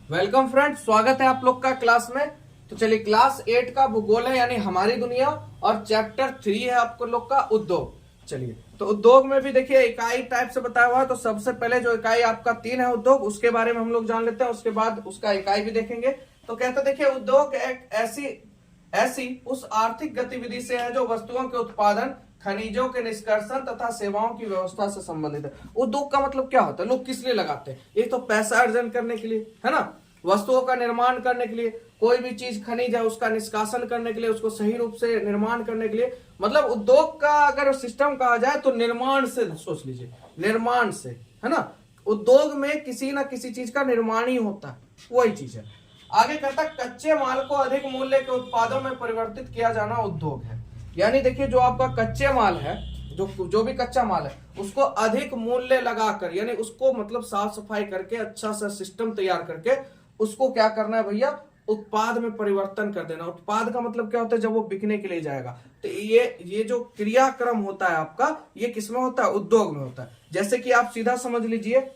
Welcome friend, स्वागत है आप लोग का क्लास में। तो चलिए, क्लास 8 का भूगोल है यानी हमारी दुनिया, और चैप्टर 3 है आपको लोग का उद्योग। चलिए, तो उद्योग में भी देखिए इकाई टाइप से बताया हुआ है। तो सबसे पहले जो इकाई आपका 3 है उद्योग, उसके बारे में हम लोग जान लेते हैं, उसके बाद उसका इकाई भी देखेंगे। तो कहते देखिए, उद्योग एक ऐसी ऐसी उस आर्थिक गतिविधि से है जो वस्तुओं के उत्पादन, खनिजों के निष्कर्षण तथा सेवाओं की व्यवस्था से संबंधित है। उद्योग का मतलब क्या होता है, लोग किस लिए लगाते हैं? एक तो पैसा अर्जन करने के लिए, है ना, वस्तुओं का निर्माण करने के लिए, कोई भी चीज खनिज है उसका निष्कासन करने के लिए, उसको सही रूप से निर्माण करने के लिए। मतलब उद्योग का अगर सिस्टम कहा जाए तो निर्माण से सोच लीजिए, निर्माण से, है ना। उद्योग में किसी ना किसी चीज का निर्माण ही होता है, वही चीज है। आगे कहता, कच्चे माल को अधिक मूल्य के उत्पादों में परिवर्तित किया जाना उद्योग है। यानी देखिए, जो आपका कच्चे माल है, जो भी कच्चा माल है, उसको अधिक मूल्य लगाकर, यानी उसको मतलब साफ सफाई करके अच्छा सा सिस्टम तैयार करके उसको क्या करना है भैया, उत्पाद में परिवर्तन कर देना। उत्पाद का मतलब क्या होता है, जब वो बिकने के लिए जाएगा। तो ये जो क्रियाक्रम होता है आपका, ये किसमें होता है? उद्योग में होता है। जैसे कि आप सीधा समझ लीजिए,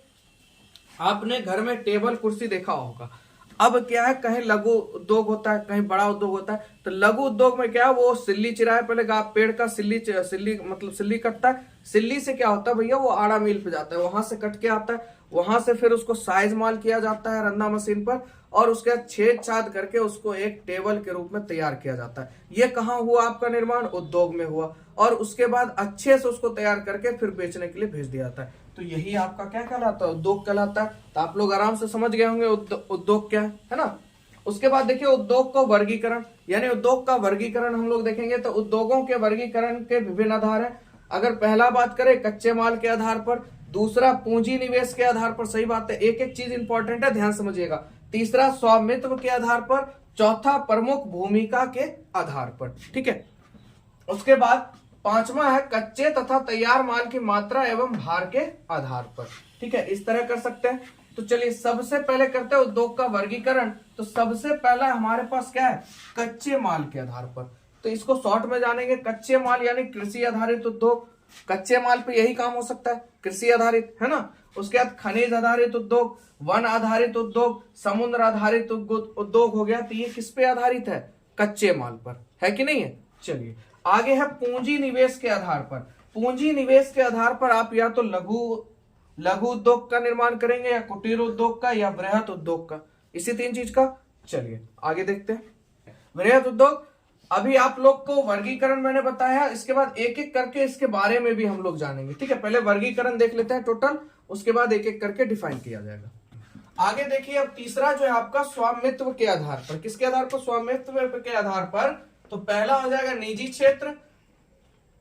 आपने घर में टेबल कुर्सी देखा होगा। अब क्या है, कहीं लघु उद्योग होता है, कहीं बड़ा उद्योग होता है। तो लघु उद्योग में क्या है, वो सिल्ली चिराए, पहले पेड़ का सिल्ली मतलब सिल्ली कटता है। सिल्ली से क्या होता है भैया, वो आड़ा मिल पे जाता है, वहां से कट के आता है, वहां से फिर उसको साइज माल किया जाता है रंदा मशीन पर, और उसके बाद छेद छाद करके उसको एक टेबल के रूप में तैयार किया जाता है। ये कहाँ हुआ आपका निर्माण? उद्योग में हुआ। और उसके बाद अच्छे से उसको तैयार करके फिर बेचने के लिए भेज दिया जाता है। तो यही आपका क्या कहलाता है? उद्योग कहलाता है। तो आप लोग आराम से समझ गए होंगे उद्योग क्या है ना। उसके बाद देखिए, उद्योग का वर्गीकरण, यानी उद्योग का वर्गीकरण हम लोग देखेंगे। तो उद्योगों के वर्गीकरण के विभिन्न आधार है। अगर पहला बात करें कच्चे माल के आधार पर, दूसरा पूंजी निवेश के आधार पर, सही बात है, एक एक चीज इंपॉर्टेंट है, ध्यान समझिएगा। तीसरा स्वामित्व के आधार पर, चौथा प्रमुख भूमिका के आधार पर, ठीक है। उसके बाद पांचवा है कच्चे तथा तैयार माल की मात्रा एवं भार के आधार पर, ठीक है। इस तरह कर सकते हैं। तो चलिए, सबसे पहले करते हैं उद्योग का वर्गीकरण। तो सबसे पहला हमारे पास क्या है? कच्चे माल के आधार पर। तो इसको शॉर्ट में जानेंगे। कच्चे माल यानी कृषि आधारित उद्योग। कच्चे माल पे यही काम हो सकता है, कृषि आधारित, है ना। उसके बाद खनिज आधारित उद्योग, वन आधारित उद्योग, समुद्र आधारित उद्योग हो गया। तो ये किस पे आधारित है? कच्चे माल पर, है कि नहीं है। चलिए, आगे है पूंजी निवेश के आधार पर। पूंजी निवेश के आधार पर आप या तो लघु उद्योग का निर्माण करेंगे, या कुटीर उद्योग का, या बृहत उद्योग का, इसी तीन चीज का। चलिए आगे देखते हैं। बृहत उद्योग, अभी आप लोग को वर्गीकरण मैंने बताया, इसके बाद एक एक करके इसके बारे में भी हम लोग जानेंगे, ठीक है। पहले वर्गीकरण देख लेते हैं टोटल, उसके बाद एक एक करके डिफाइन किया जाएगा। आगे देखिए, अब तीसरा जो है आपका स्वामित्व के आधार पर। किसके आधार पर? स्वामित्व के आधार पर। तो पहला हो जाएगा निजी क्षेत्र,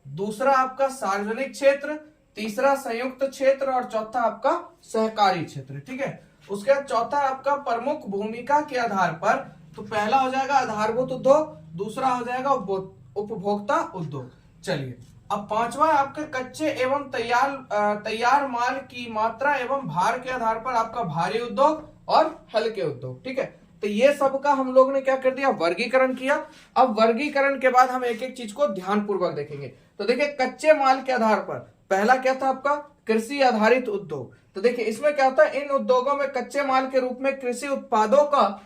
दूसरा आपका सार्वजनिक क्षेत्र, तीसरा संयुक्त क्षेत्र, और चौथा आपका सहकारी क्षेत्र, ठीक है। उसके बाद चौथा आपका प्रमुख भूमिका के आधार पर। तो पहला हो जाएगा आधारभूत उद्योग, दूसरा हो जाएगा उपभोक्ता उद्योग। चलिए, अब पांचवा आपके कच्चे एवं तैयार माल की मात्रा एवं भार के आधार पर आपका भारी उद्योग और हल्के उद्योग, ठीक है। तो ये सब का हम लोग ने क्या कर दिया? वर्गीकरण किया। अब वर्गीकरण के बाद हम एक एक चीज को ध्यानपूर्वक देखेंगे। तो देखिए, कच्चे माल के आधार पर पहला क्या था आपका? कृषि आधारित उद्योग। तो देखिए, इसमें क्या होता है, इन उद्योगों में कच्चे माल के रूप में कृषि उत्पादों का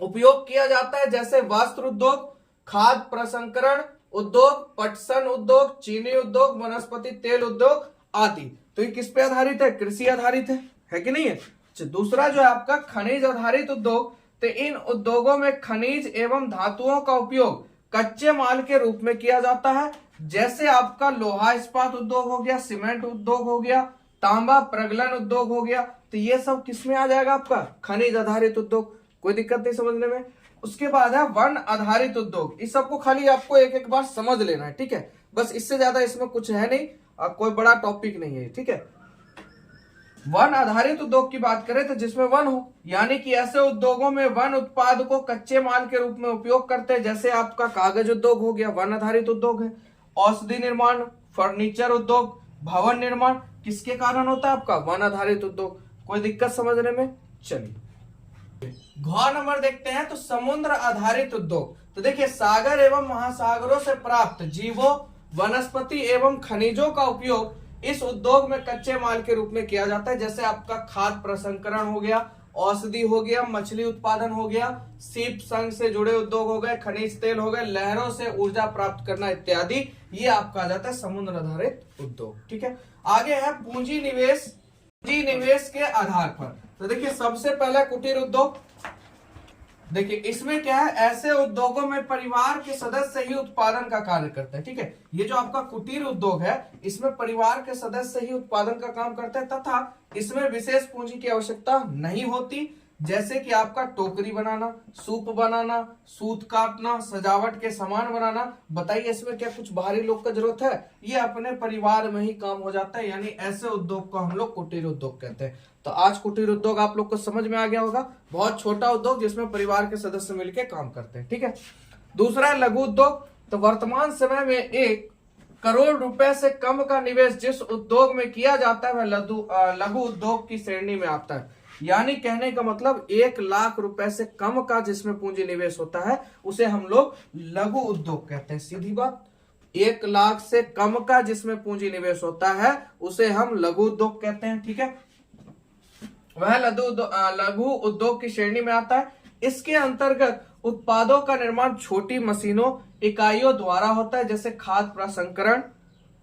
उपयोग किया जाता है, जैसे वस्त्र उद्योग, खाद्य प्रसंस्करण उद्योग, पटसन उद्योग, चीनी उद्योग, वनस्पति तेल उद्योग आदि। तो ये किस पे आधारित है? कृषि आधारित है कि नहीं है। दूसरा जो है आपका खनिज आधारित उद्योग। तो इन उद्योगों में खनिज एवं धातुओं का उपयोग कच्चे माल के रूप में किया जाता है, जैसे आपका लोहा इस्पात उद्योग हो गया, सीमेंट उद्योग हो गया, तांबा प्रगलन उद्योग हो गया। तो ये सब किसमें आ जाएगा? आपका खनिज आधारित उद्योग। कोई दिक्कत नहीं समझने में। उसके बाद है वन आधारित उद्योग। इस सबको खाली आपको एक एक बार समझ लेना है, ठीक है। बस इससे ज्यादा इसमें कुछ है नहीं, कोई बड़ा टॉपिक नहीं है, ठीक है। वन आधारित उद्योग की बात करें तो जिसमें वन हो, यानी कि ऐसे उद्योगों में वन उत्पाद को कच्चे माल के रूप में उपयोग करते हैं, जैसे आपका कागज उद्योग हो गया, वन आधारित उद्योग है। औषधि निर्माण, फर्नीचर उद्योग, भवन निर्माण, किसके कारण होता है? आपका वन आधारित उद्योग। कोई दिक्कत समझने में? चलिए, घ नंबर देखते हैं। तो समुद्र आधारित उद्योग। तो देखिए, सागर एवं महासागरों से प्राप्त जीवों, वनस्पति एवं खनिजों का उपयोग इस उद्योग में कच्चे माल के रूप में किया जाता है, जैसे आपका खाद्य प्रसंस्करण हो गया, औषधि हो गया, मछली उत्पादन हो गया, सीप संघ से जुड़े उद्योग हो गए, खनिज तेल हो गए, लहरों से ऊर्जा प्राप्त करना इत्यादि, ये आपका आ जाता है समुद्र आधारित उद्योग। ठीक है, आगे है पूंजी निवेश के आधार पर। तो देखिए सबसे पहला कुटीर उद्योग। देखिए इसमें क्या है, ऐसे उद्योगों में परिवार के सदस्य ही उत्पादन का कार्य करते हैं। ठीक है, ये जो आपका कुटीर उद्योग है इसमें परिवार के सदस्य ही उत्पादन का काम करते हैं तथा इसमें विशेष पूंजी की आवश्यकता नहीं होती, जैसे कि आपका टोकरी बनाना, सूप बनाना, सूत काटना, सजावट के सामान बनाना। बताइए इसमें क्या कुछ बाहरी लोग का जरूरत है, ये अपने परिवार में ही काम हो जाता है, यानी ऐसे उद्योग को हम लोग कुटीर उद्योग कहते हैं। तो आज कुटीर उद्योग आप लोग को समझ में आ गया होगा, बहुत छोटा उद्योग जिसमें परिवार के सदस्य मिलकर काम करते हैं। ठीक है, दूसरा है लघु उद्योग। तो वर्तमान समय में 1 करोड़ रुपए से कम का निवेश जिस उद्योग में किया जाता है वह लघु उद्योग की श्रेणी में आता है। यानी कहने का मतलब 1 लाख रुपए से कम का जिसमें पूंजी निवेश होता है उसे हम लोग लघु उद्योग कहते हैं। सीधी बात, 1 लाख से कम का जिसमें पूंजी निवेश होता है उसे हम लघु उद्योग कहते हैं। ठीक है, वह लघु उद्योग की श्रेणी में आता है। इसके अंतर्गत उत्पादों का निर्माण छोटी मशीनों इकाइयों द्वारा होता है, जैसे खाद्य प्रसंस्करण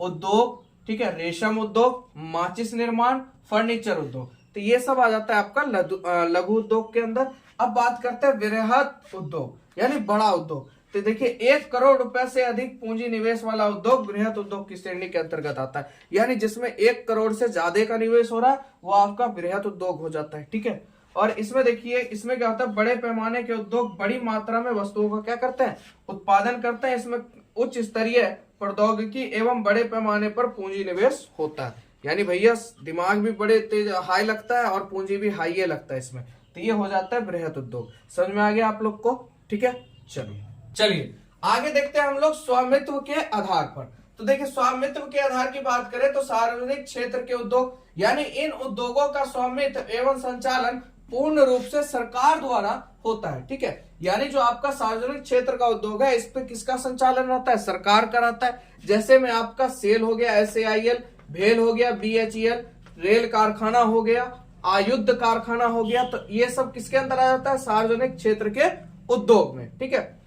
उद्योग, ठीक है, रेशम उद्योग, माचिस निर्माण, फर्नीचर उद्योग। तो ये सब आ जाता है आपका लघु उद्योग के अंदर। अब बात करते हैं वृहद उद्योग यानी बड़ा उद्योग। तो देखिए 1 करोड़ रुपए से अधिक पूंजी निवेश वाला उद्योग बृहद उद्योग की श्रेणी के अंतर्गत आता है, यानी जिसमें 1 करोड़ से ज्यादा का निवेश हो रहा है वो आपका बृहद उद्योग हो जाता है। ठीक है, और इसमें देखिए इसमें क्या होता है, बड़े पैमाने के उद्योग बड़ी मात्रा में वस्तुओं का क्या करते हैं, उत्पादन करते हैं। इसमें उच्च स्तरीय प्रौद्योगिकी एवं बड़े पैमाने पर पूंजी निवेश होता है, यानी भैया दिमाग भी बड़े तेज हाई लगता है और पूंजी भी हाई लगता है इसमें। तो ये हो जाता है बृहद उद्योग। समझ में आ गया आप लोग को? ठीक है, चलिए आगे देखते हैं हम लोग स्वामित्व के आधार पर। तो देखिए स्वामित्व के आधार की बात करें तो सार्वजनिक क्षेत्र के उद्योग, यानी इन उद्योगों का स्वामित्व एवं संचालन पूर्ण रूप से सरकार द्वारा होता है। ठीक है, यानी जो आपका सार्वजनिक क्षेत्र का उद्योग है इस पे किसका संचालन रहता है, सरकार का रहता है। जैसे में आपका सेल हो गया SAIL, भेल हो गया BHEL, रेल कारखाना हो गया, आयुध कारखाना हो गया, तो ये सब किसके अंदर आ जाता है, सार्वजनिक क्षेत्र के उद्योग में। ठीक है,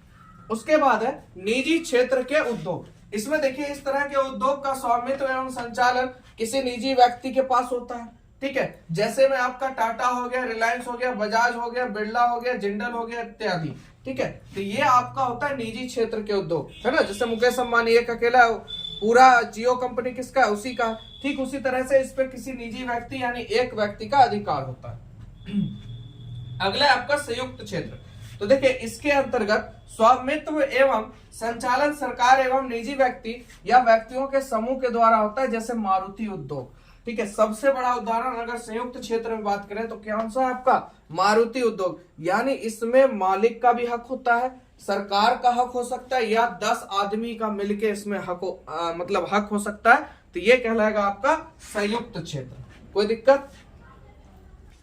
उसके बाद है निजी क्षेत्र के उद्योग। इसमें देखिए इस तरह के उद्योग का स्वामित्व एवं संचालन किसी निजी व्यक्ति के पास होता है। ठीक है, जैसे में आपका टाटा हो गया, रिलायंस हो गया, बजाज हो गया, बिरला हो गया, जिंदल हो गया इत्यादि। ठीक है, तो ये आपका होता है निजी क्षेत्र के उद्योग, है ना। जैसे मुकेश अंबानी एक अकेला पूरा जियो कंपनी किसका है, उसी का। ठीक उसी तरह से इस पे किसी निजी व्यक्ति यानी एक व्यक्ति का अधिकार होता है। अगला आपका संयुक्त क्षेत्र। तो देखिए इसके अंतर्गत स्वामित्व एवं संचालन सरकार एवं निजी व्यक्ति या व्यक्तियों के समूह के द्वारा होता है, जैसे मारुति उद्योग। ठीक है, सबसे बड़ा उदाहरण अगर संयुक्त क्षेत्र में बात करें तो कौन सा है आपका, मारुति उद्योग। यानी इसमें मालिक का भी हक होता है, सरकार का हक हो सकता है, या 10 आदमी का मिलके इसमें मतलब हक हो सकता है। तो ये कहलाएगा आपका संयुक्त क्षेत्र। कोई दिक्कत?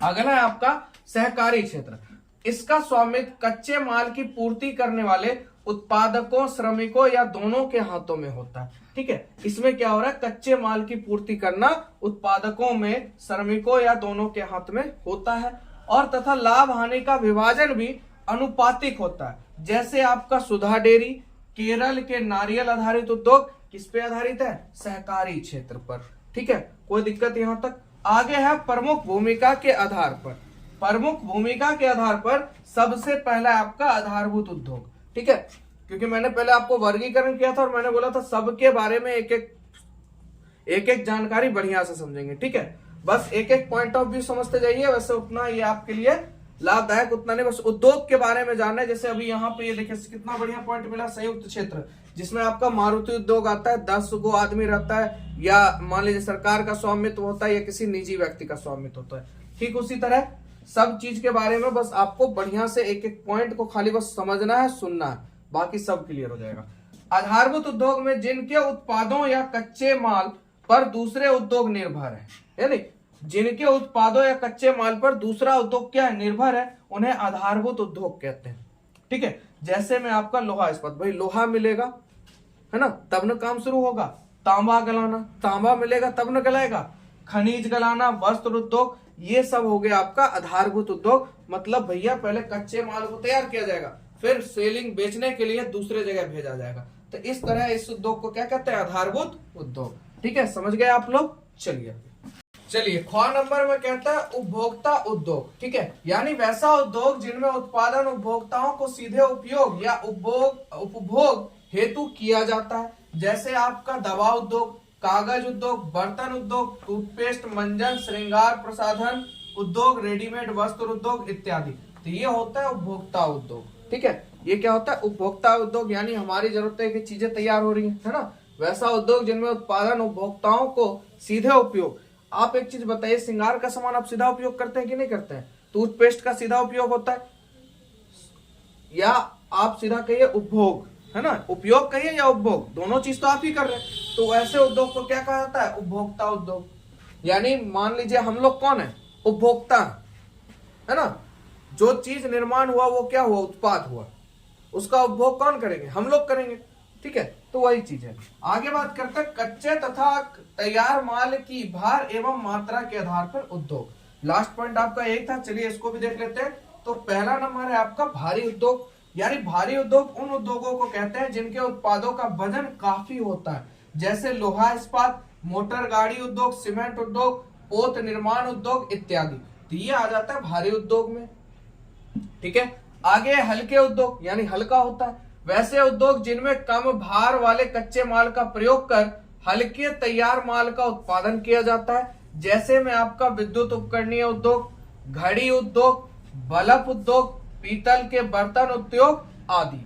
अगला है आपका सहकारी क्षेत्र। इसका स्वामित्व कच्चे माल की पूर्ति करने वाले उत्पादकों, श्रमिकों या दोनों के हाथों में होता है। ठीक है, इसमें क्या हो रहा है, कच्चे माल की पूर्ति करना उत्पादकों में, श्रमिकों या दोनों के हाथ में होता है। और तथा लाभ हानि का विभाजन भी अनुपातिक होता है। जैसे आपका सुधा डेयरी, केरल के नारियल आधारित उद्योग किस पे आधारित है, सहकारी क्षेत्र पर। ठीक है, कोई दिक्कत यहां तक? आगे है प्रमुख भूमिका के आधार पर। प्रमुख भूमिका के आधार पर सबसे पहला आपका आधारभूत उद्योग। ठीक है, क्योंकि मैंने पहले आपको वर्गीकरण किया था और मैंने बोला था सबके बारे में एक एक जानकारी बढ़िया से समझेंगे। ठीक है, बस एक एक पॉइंट ऑफ व्यू समझते जाइए, वैसे उतना ये आपके लिए लाभदायक उतना नहीं, बस उद्योग के बारे में जानना है। जैसे अभी यहाँ पे ये देखिए कितना बढ़िया पॉइंट मिला, संयुक्त क्षेत्र, जिसमें आपका मारुति उद्योग आता है, 10 गो आदमी रहता है, या मान लीजिए सरकार का स्वामित्व होता है या किसी निजी व्यक्ति का स्वामित्व होता है। ठीक उसी तरह सब चीज के बारे में बस आपको बढ़िया से एक एक पॉइंट को खाली बस समझना है, सुनना है, बाकी सब क्लियर हो जाएगा। आधारभूत उद्योग में जिनके उत्पादों या कच्चे माल पर दूसरे उद्योग निर्भर है, यानी जिनके उत्पादों या कच्चे माल पर दूसरा उद्योग क्या है, निर्भर है, उन्हें आधारभूत उद्योग कहते हैं। ठीक है, जैसे में आपका लोहा इस्पात, भाई लोहा मिलेगा है ना तब न काम शुरू होगा। तांबा गलाना, तांबा मिलेगा तब न गलाएगा। खनिज गलाना, वस्त्र उद्योग, ये सब हो गया आपका आधारभूत उद्योग। मतलब भैया पहले कच्चे माल को तैयार किया जाएगा, फिर सेलिंग बेचने के लिए दूसरे जगह भेजा जाएगा। तो इस तरह इस उद्योग को क्या कहते हैं, आधारभूत उद्योग। ठीक है, समझ गए आप लोग। चलिए ख नंबर में कहता है उपभोक्ता उद्योग। ठीक है, यानी वैसा उद्योग जिनमें उत्पादन उपभोक्ताओं को सीधे उपयोग या उपभोग हेतु किया जाता है, जैसे आपका दवा उद्योग, कागज उद्योग, बर्तन उद्योग, टूथपेस्ट, मंजन, श्रृंगार प्रसाधन उद्योग, रेडीमेड वस्त्र उद्योग इत्यादि। तो ये होता है उपभोक्ता उद्योग। ठीक है, ये क्या होता है, उपभोक्ता उद्योग, यानी हमारी जरूरत है कि चीजें तैयार हो रही है ना। वैसा उद्योग जिनमें उत्पादन उपभोक्ताओं को सीधे उपयोग। आप एक चीज बताइए, श्रृंगार का सामान आप सीधा उपयोग करते हैं कि नहीं करते हैं? टूथपेस्ट का सीधा उपयोग होता है, या आप सीधा कहिए उपभोग, है ना, उपयोग कहिए या उपभोग, दोनों चीज तो आप ही कर रहे हैं। तो वैसे उद्योग को क्या कहा जाता है, उपभोक्ता उद्योग। यानी मान लीजिए हम लोग कौन है, उपभोक्ता है ना। जो चीज निर्माण हुआ वो क्या हुआ, उत्पाद हुआ, उसका उपभोग कौन करेंगे, हम लोग करेंगे। ठीक है, तो वही चीज है। आगे बात करते हैं कच्चे तथा तैयार माल की भार एवं मात्रा के आधार पर उद्योग। लास्ट पॉइंट आपका यही था, चलिए इसको भी देख लेते हैं। तो पहला नंबर है आपका भारी उद्योग। यानी भारी उद्योग उन उद्योगों को कहते हैं जिनके उत्पादों का वजन काफी होता है, जैसे लोहा इस्पात, मोटर गाड़ी उद्योग, सीमेंट उद्योग, पोत निर्माण उद्योग इत्यादि। तो ये आ जाता है भारी उद्योग में। ठीक है, आगे हल्के उद्योग, यानी हल्का होता है वैसे उद्योग जिनमें कम भार वाले कच्चे माल का प्रयोग कर हल्के तैयार माल का उत्पादन किया जाता है, जैसे में आपका विद्युत उपकरणीय उद्योग, घड़ी उद्योग, बल्ब उद्योग, पीतल के बर्तन उद्योग आदि।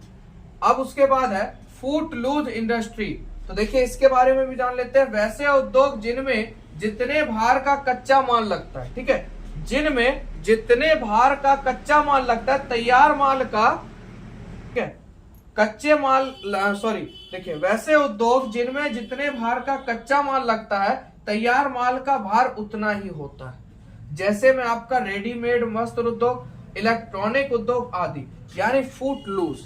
अब उसके बाद है फूट लूज इंडस्ट्री। तो देखिए इसके बारे में भी जान लेते हैं। वैसे उद्योग जिनमें जितने भार का कच्चा माल लगता है, ठीक है, जिनमें जितने भार का कच्चा माल लगता है, तैयार माल का, ठीक है, कच्चे माल सॉरी देखिए, वैसे उद्योग जिनमें जितने भार का कच्चा माल लगता है, तैयार माल का भार उतना ही होता है, जैसे में आपका रेडीमेड वस्त्र उद्योग, इलेक्ट्रॉनिक उद्योग आदि। यानी फूट लूज,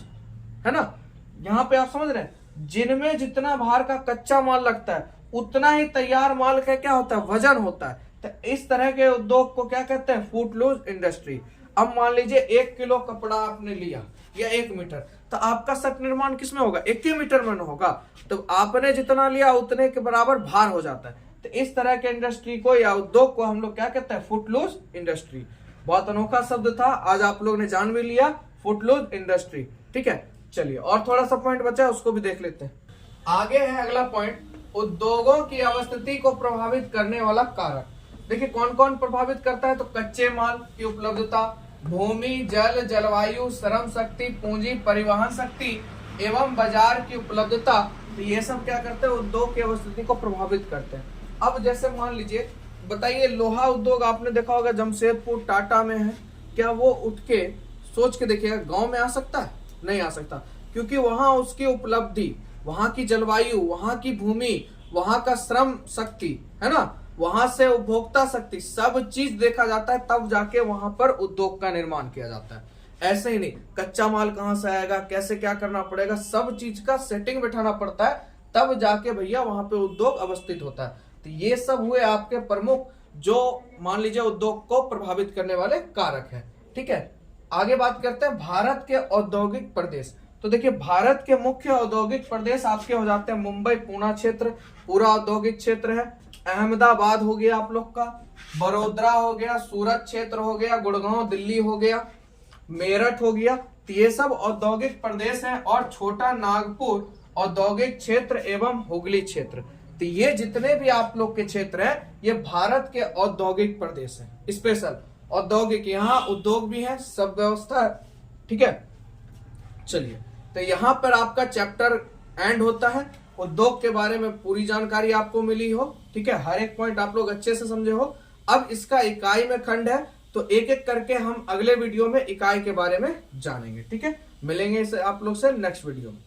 है ना। यहाँ पे आप समझ रहे हैं, जिनमें जितना भार का कच्चा माल लगता है उतना ही तैयार माल का क्या होता है, वजन होता है। तो इस तरह के उद्योग को क्या कहते हैं, फूट लूज इंडस्ट्री। अब मान लीजिए 1 किलो कपड़ा आपने लिया या 1 मीटर, तो आपका शर्ट निर्माण किसमें होगा, 1 ही मीटर में होगा। तो आपने जितना लिया उतने के बराबर भार हो जाता है। तो इस तरह के इंडस्ट्री को या उद्योग को हम लोग क्या कहते हैं, फुट लूज इंडस्ट्री। बहुत अनोखा शब्द था, आज आप लोग ने जान भी लिया, फुट लूज इंडस्ट्री। ठीक है, चलिए और थोड़ा सा पॉइंट बचा है, उसको भी देख लेते हैं। आगे है अगला पॉइंट, उद्योगों की अवस्थिति को प्रभावित करने वाला कारक। देखिए कौन कौन प्रभावित करता है, तो कच्चे माल की उपलब्धता, भूमि, जल, जलवायु, श्रम शक्ति, पूंजी, परिवहन शक्ति एवं बाजार की उपलब्धता। तो ये सब क्या करते हैं, उद्योग की अवस्थिति को प्रभावित करते हैं। अब जैसे मान लीजिए, बताइए लोहा उद्योग आपने देखा होगा जमशेदपुर टाटा में है, क्या वो उठ के सोच के देखिएगा गांव में आ सकता है, नहीं आ सकता, क्योंकि वहां उसकी उपलब्धि, वहां की जलवायु, वहां की भूमि, वहां का श्रम शक्ति, है ना, वहां से उपभोक्ता शक्ति, सब चीज देखा जाता है, तब जाके वहां पर उद्योग का निर्माण किया जाता है। ऐसे ही नहीं, कच्चा माल कहां से आएगा, कैसे क्या करना पड़ेगा, सब चीज का सेटिंग बैठाना पड़ता है, तब जाके भैया वहां पे उद्योग अवस्थित होता है। तो ये सब हुए आपके प्रमुख, जो मान लीजिए उद्योग को प्रभावित करने वाले कारक है। ठीक है, आगे बात करते हैं भारत के औद्योगिक प्रदेश। तो देखिए भारत के मुख्य औद्योगिक प्रदेश आपके हो जाते हैं मुंबई, पुणे क्षेत्र पूरा औद्योगिक क्षेत्र है, अहमदाबाद हो गया आप लोग का, बड़ोदरा हो गया, सूरत क्षेत्र हो गया, गुड़गांव दिल्ली हो गया, मेरठ हो गया। तो ये सब औद्योगिक प्रदेश हैं, और छोटा नागपुर औद्योगिक क्षेत्र एवं हुगली क्षेत्र। तो ये जितने भी आप लोग के क्षेत्र हैं, ये भारत के औद्योगिक प्रदेश हैं, स्पेशल औद्योगिक, यहाँ उद्योग भी है, सब व्यवस्था है। ठीक है, चलिए तो यहाँ पर आपका चैप्टर एंड होता है। उद्योग के बारे में पूरी जानकारी आपको मिली हो, ठीक है, हर एक पॉइंट आप लोग अच्छे से समझे हो। अब इसका इकाई में खंड है, तो एक एक करके हम अगले वीडियो में इकाई के बारे में जानेंगे। ठीक है, मिलेंगे आप लोग से नेक्स्ट वीडियो में।